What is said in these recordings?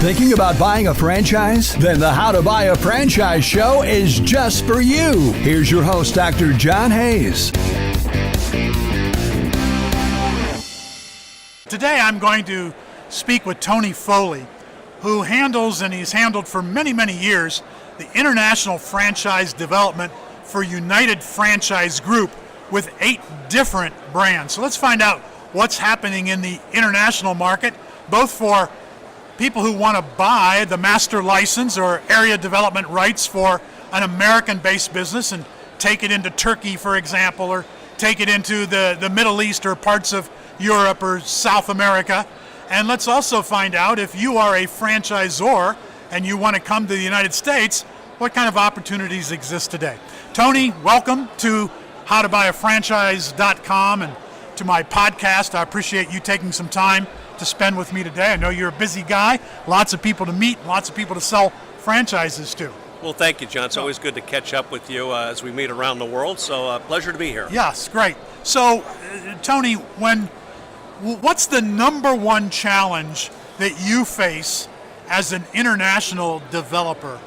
Thinking about buying a franchise? Then the How to Buy a Franchise show is just for you. Here's your host, Dr. John Hayes. Today I'm going to speak with Tony Foley, who handles, and he's handled for many, many years, the international franchise development for United Franchise Group with 8 different brands. So let's find out what's happening in the international market, both for people who want to buy the master license or area development rights for an American-based business and take it into Turkey, for example, or take it into the Middle East or parts of Europe or South America. And let's also find out if you are a franchisor and you want to come to the United States, what kind of opportunities exist today. Tony, welcome to howtobuyafranchise.com and to my podcast. I appreciate you taking some time to spend with me today. I know you're a busy guy, lots of people to meet, lots of people to sell franchises to. Well, thank you, John. It's always good to catch up with you as we meet around the world, so pleasure to be here. Yes, great. So, Tony, what's the number one challenge that you face as an international developer?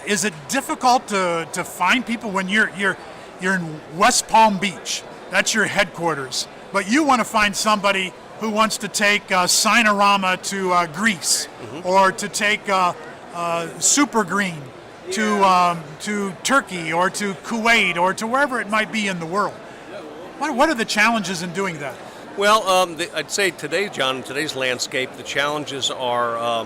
Is it difficult to find people when you're in West Palm Beach? That's your headquarters. But you want to find somebody who wants to take Signarama to Greece, or to take Super Green to Turkey, or to Kuwait, or to wherever it might be in the world. What are the challenges in doing that? Well, I'd say today, John, in today's landscape, the challenges are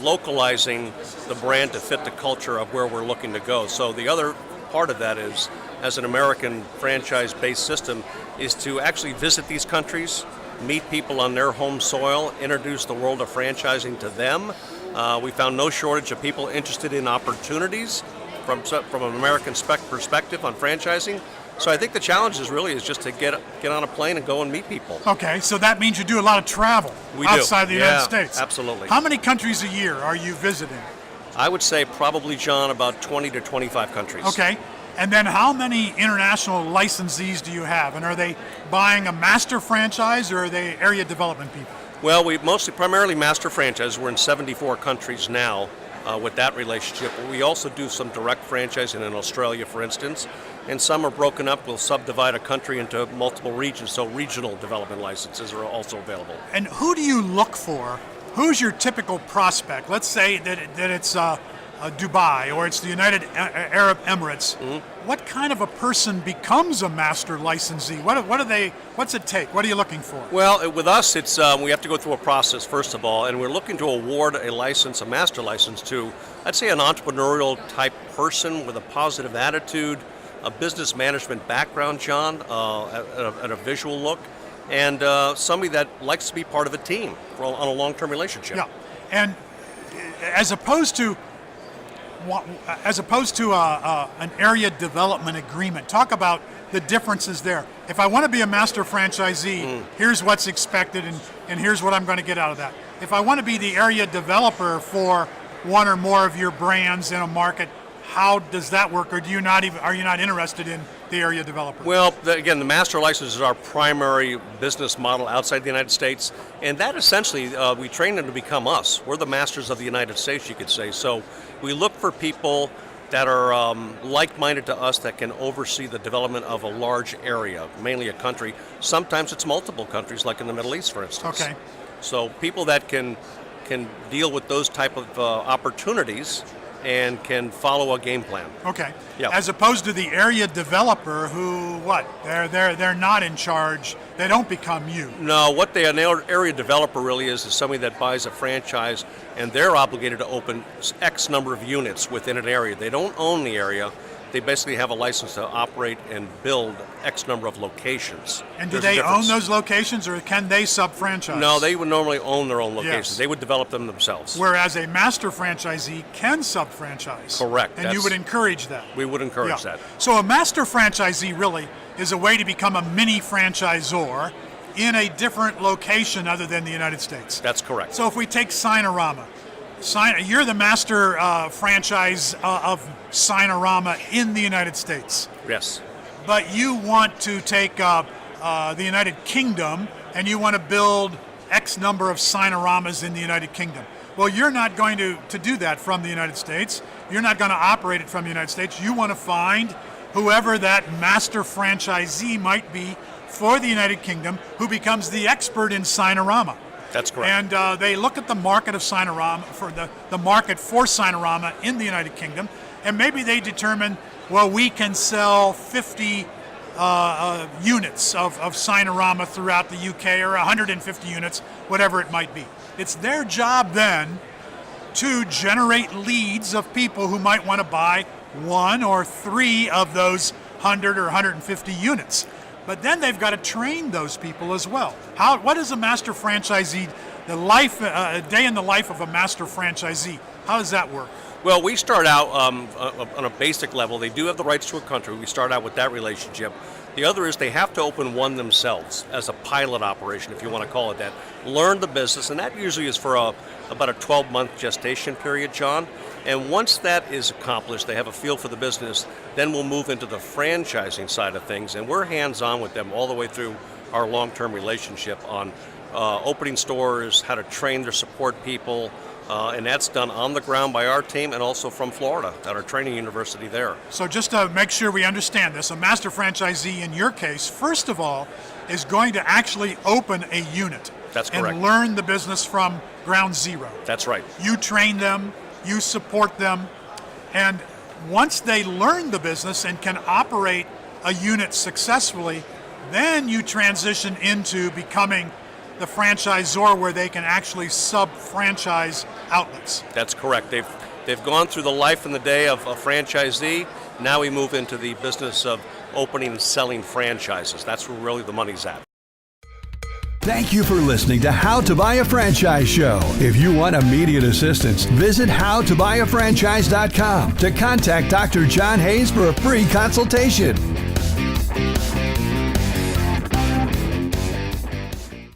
localizing the brand to fit the culture of where we're looking to go. So the other part of that is, as an American franchise-based system, is to actually visit these countries, meet people on their home soil, introduce the world of franchising to them. We found no shortage of people interested in opportunities from an American perspective on franchising. So I think the challenge is just to get on a plane and go and meet people. Okay, so that means you do a lot of travel outside the United States. Absolutely. How many countries a year are you visiting? I would say probably, John, about 20 to 25 countries. Okay. And then how many international licensees do you have? And are they buying a master franchise, or are they area development people? Well, we primarily master franchise. We're in 74 countries now with that relationship. We also do some direct franchising in Australia, for instance, and some are broken up. We'll subdivide a country into multiple regions, so regional development licenses are also available. And who do you look for? Who's your typical prospect? Let's say that it's Dubai, or it's the United Arab Emirates. What kind of a person becomes a master licensee? What's it take? What are you looking for? Well, with us, it's we have to go through a process, first of all, and we're looking to award a license, a master license, to, I'd say, an entrepreneurial type person with a positive attitude, a business management background, John, and a visual look, and somebody that likes to be part of a team on a long-term relationship. Yeah, and as opposed to an area development agreement, talk about the differences there. If I want to be a master franchisee, here's what's expected, and here's what I'm going to get out of that. If I want to be the area developer for one or more of your brands in a market, how does that work, or are you not interested in the area developer? Well, again, the master license is our primary business model outside the United States, and that essentially, we train them to become us. We're the masters of the United States, you could say. So we look for people that are like-minded to us, that can oversee the development of a large area, mainly a country. Sometimes it's multiple countries, like in the Middle East, for instance. Okay. So people that can deal with those type of opportunities and can follow a game plan. Okay. Yep. As opposed to the area developer who, they're not in charge. They don't become you. No, what an area developer really is somebody that buys a franchise, and they're obligated to open X number of units within an area. They don't own the area. They basically have a license to operate and build X number of locations. And do they own those locations, or can they sub-franchise? No, they would normally own their own locations. Yes. They would develop them themselves. Whereas a master franchisee can sub-franchise. Correct. And you would encourage that. We would encourage that. So a master franchisee really is a way to become a mini franchisor in a different location other than the United States. That's correct. So if we take Signarama, you're the master franchise of Signarama in the United States. Yes. But you want to take the United Kingdom, and you want to build X number of Signoramas in the United Kingdom. Well, you're not going to do that from the United States. You're not going to operate it from the United States. You want to find whoever that master franchisee might be for the United Kingdom who becomes the expert in Signorama. That's correct. And they look at the market of Signorama, for the market for Signorama in the United Kingdom, and maybe they determine, well, we can sell 50 units of Signorama throughout the UK, or 150 units, whatever it might be. It's their job then to generate leads of people who might want to buy 1 or 3 of those 100 or 150 units. But then they've got to train those people as well. What is a master franchisee, a day in the life of a master franchisee? How does that work? Well, we start out on a basic level. They do have the rights to a country. We start out with that relationship. The other is they have to open one themselves as a pilot operation, if you want to call it that. Learn the business, and that usually is for about a 12-month gestation period, John. And once that is accomplished, they have a feel for the business, then we'll move into the franchising side of things, and we're hands-on with them all the way through our long-term relationship on opening stores, how to train their support people, and that's done on the ground by our team and also from Florida at our training university there. So just to make sure we understand this, a master franchisee in your case, first of all, is going to actually open a unit. That's correct. And learn the business from ground zero. That's right. You train them, you support them, and once they learn the business and can operate a unit successfully, then you transition into becoming the franchisor where they can actually sub-franchise outlets. That's correct. They've gone through the life and the day of a franchisee. Now we move into the business of opening and selling franchises. That's where really the money's at. Thank you for listening to How to Buy a Franchise Show. If you want immediate assistance, visit howtobuyafranchise.com to contact Dr. John Hayes for a free consultation.